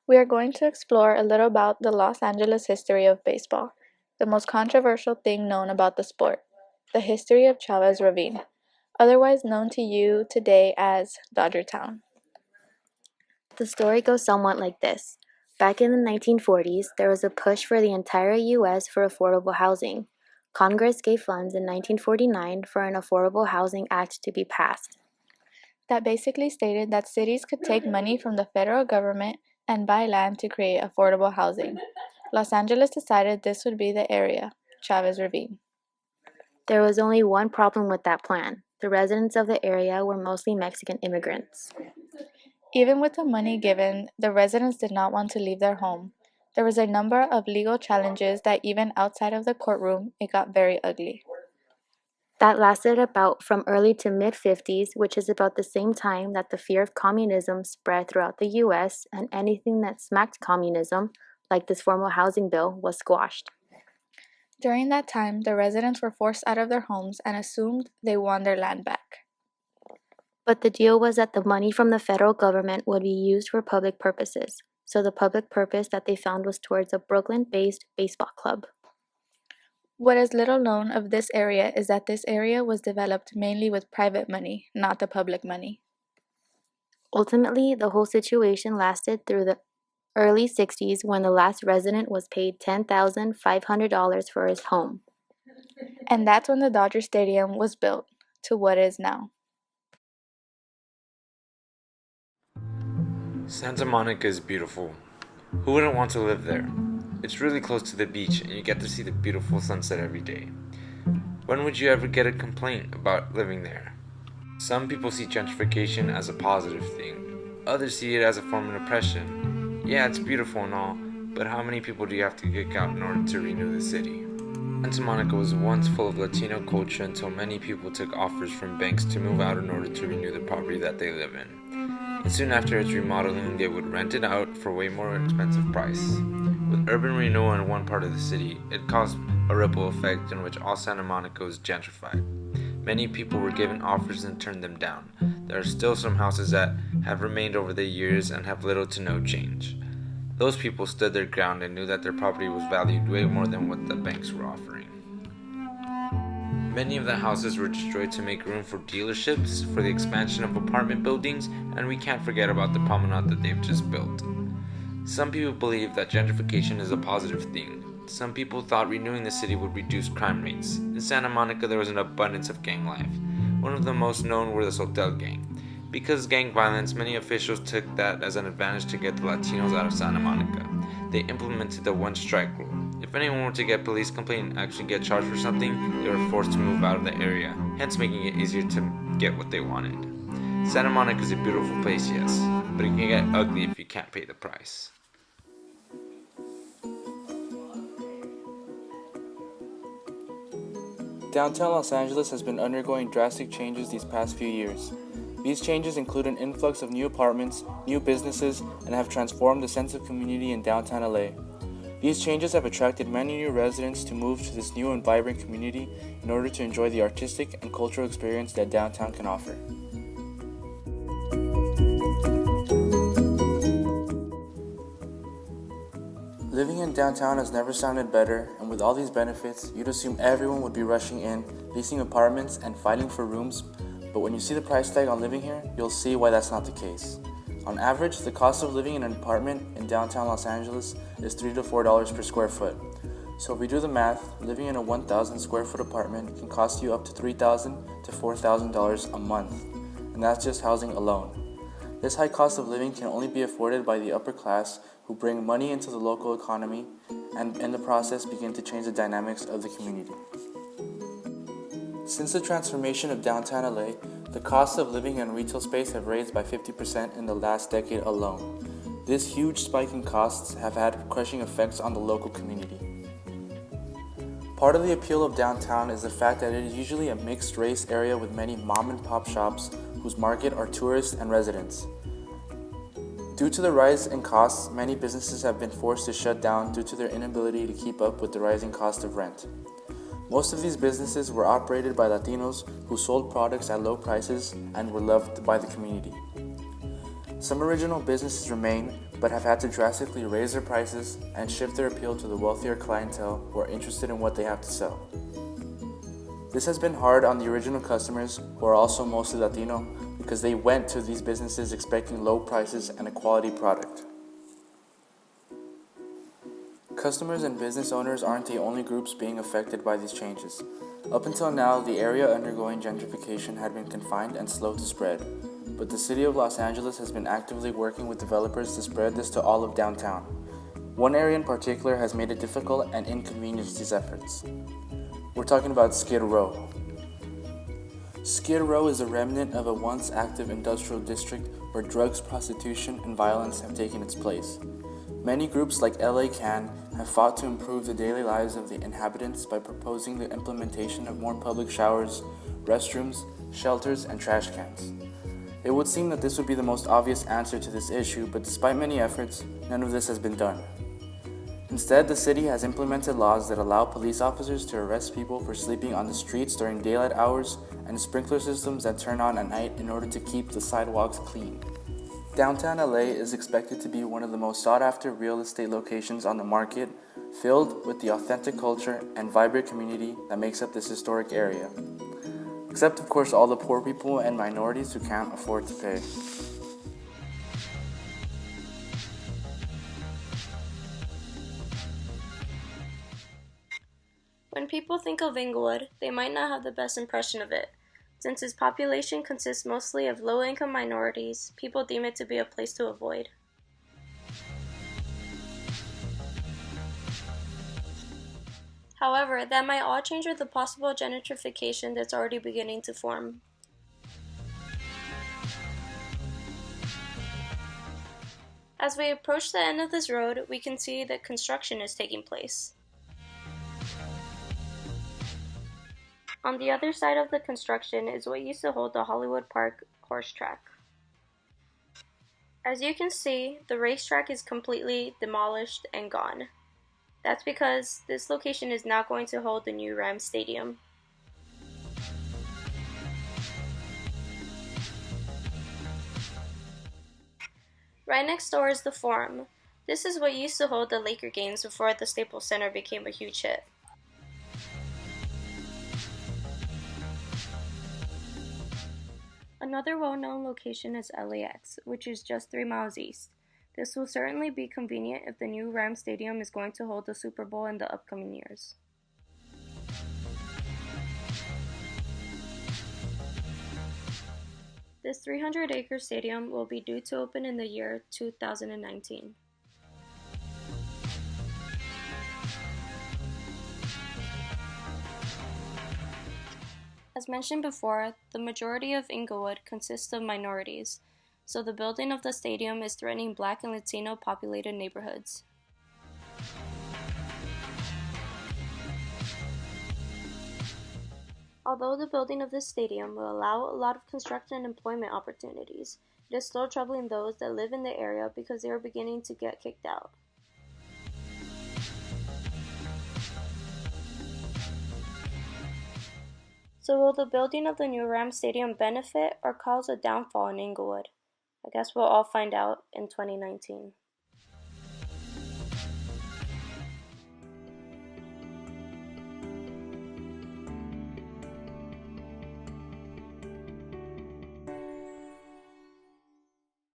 We are going to explore a little about the Los Angeles history of baseball, the most controversial thing known about the sport, the history of Chavez Ravine, otherwise known to you today as Dodger Town. The story goes somewhat like this. Back in the 1940s, there was a push for the entire U.S. for affordable housing. Congress gave funds in 1949 for an Affordable Housing Act to be passed. That basically stated that cities could take money from the federal government and buy land to create affordable housing. Los Angeles decided this would be the area, Chavez Ravine. There was only one problem with that plan. The residents of the area were mostly Mexican immigrants. Even with the money given, the residents did not want to leave their home. There was a number of legal challenges that even outside of the courtroom, it got very ugly. That lasted about from early to mid 50s, which is about the same time that the fear of communism spread throughout the US and anything that smacked communism, like this formal housing bill, was squashed. During that time, the residents were forced out of their homes and assumed they won their land back. But the deal was that the money from the federal government would be used for public purposes. So the public purpose that they found was towards a Brooklyn-based baseball club. What is little known of this area is that this area was developed mainly with private money, not the public money. Ultimately, the whole situation lasted through the early 60s when the last resident was paid $10,500 for his home. And that's when the Dodger Stadium was built to what is now. Santa Monica is beautiful. Who wouldn't want to live there? It's really close to the beach and you get to see the beautiful sunset every day. When would you ever get a complaint about living there? Some people see gentrification as a positive thing. Others see it as a form of oppression. Yeah, it's beautiful and all, but how many people do you have to kick out in order to renew the city? Santa Monica was once full of Latino culture until many people took offers from banks to move out in order to renew the property that they live in. And soon after its remodeling, they would rent it out for way more expensive price. With urban renewal in one part of the city, it caused a ripple effect in which all Santa Monica was gentrified. Many people were given offers and turned them down. There are still some houses that have remained over the years and have little to no change. Those people stood their ground and knew that their property was valued way more than what the banks were offering. Many of the houses were destroyed to make room for dealerships, for the expansion of apartment buildings, and we can't forget about the promenade that they've just built. Some people believe that gentrification is a positive thing. Some people thought renewing the city would reduce crime rates. In Santa Monica, there was an abundance of gang life. One of the most known were the Sotel gang. Because gang violence, many officials took that as an advantage to get the Latinos out of Santa Monica. They implemented the one-strike rule. If anyone were to get police complaint and actually get charged for something, they were forced to move out of the area, hence making it easier to get what they wanted. Santa Monica is a beautiful place, yes, but it can get ugly if you can't pay the price. Downtown Los Angeles has been undergoing drastic changes these past few years. These changes include an influx of new apartments, new businesses, and have transformed the sense of community in downtown LA. These changes have attracted many new residents to move to this new and vibrant community in order to enjoy the artistic and cultural experience that downtown can offer. Living in downtown has never sounded better, and with all these benefits, you'd assume everyone would be rushing in, leasing apartments, and fighting for rooms, but when you see the price tag on living here, you'll see why that's not the case. On average, the cost of living in an apartment in downtown Los Angeles is $3 to $4 per square foot. So if we do the math, living in a 1,000 square foot apartment can cost you up to $3,000 to $4,000 a month, and that's just housing alone. This high cost of living can only be afforded by the upper class who bring money into the local economy and in the process begin to change the dynamics of the community. Since the transformation of downtown LA, the costs of living and retail space have raised by 50% in the last decade alone. This huge spike in costs have had crushing effects on the local community. Part of the appeal of downtown is the fact that it is usually a mixed race area with many mom and pop shops whose market are tourists and residents. Due to the rise in costs, many businesses have been forced to shut down due to their inability to keep up with the rising cost of rent. Most of these businesses were operated by Latinos who sold products at low prices and were loved by the community. Some original businesses remain, but have had to drastically raise their prices and shift their appeal to the wealthier clientele who are interested in what they have to sell. This has been hard on the original customers, who are also mostly Latino, because they went to these businesses expecting low prices and a quality product. Customers and business owners aren't the only groups being affected by these changes. Up until now, the area undergoing gentrification had been confined and slow to spread, but the city of Los Angeles has been actively working with developers to spread this to all of downtown. One area in particular has made it difficult and inconvenienced these efforts. We're talking about Skid Row. Skid Row is a remnant of a once active industrial district where drugs, prostitution, and violence have taken its place. Many groups like LA Can have fought to improve the daily lives of the inhabitants by proposing the implementation of more public showers, restrooms, shelters, and trash cans. It would seem that this would be the most obvious answer to this issue, but despite many efforts, none of this has been done. Instead, the city has implemented laws that allow police officers to arrest people for sleeping on the streets during daylight hours and sprinkler systems that turn on at night in order to keep the sidewalks clean. Downtown LA is expected to be one of the most sought-after real estate locations on the market, filled with the authentic culture and vibrant community that makes up this historic area. Except, of course, all the poor people and minorities who can't afford to pay. When people think of Inglewood, they might not have the best impression of it. Since its population consists mostly of low-income minorities, people deem it to be a place to avoid. However, that might all change with the possible gentrification that's already beginning to form. As we approach the end of this road, we can see that construction is taking place. On the other side of the construction is what used to hold the Hollywood Park horse track. As you can see, the racetrack is completely demolished and gone. That's because this location is now going to hold the new Rams Stadium. Right next door is the Forum. This is what used to hold the Laker games before the Staples Center became a huge hit. Another well-known location is LAX, which is just 3 miles east. This will certainly be convenient if the new Rams Stadium is going to hold the Super Bowl in the upcoming years. This 300-acre stadium will be due to open in the year 2019. As mentioned before, the majority of Inglewood consists of minorities, so the building of the stadium is threatening Black and Latino populated neighborhoods. Although the building of this stadium will allow a lot of construction and employment opportunities, it is still troubling those that live in the area because they are beginning to get kicked out. So will the building of the new Rams Stadium benefit or cause a downfall in Inglewood? I guess we'll all find out in 2019.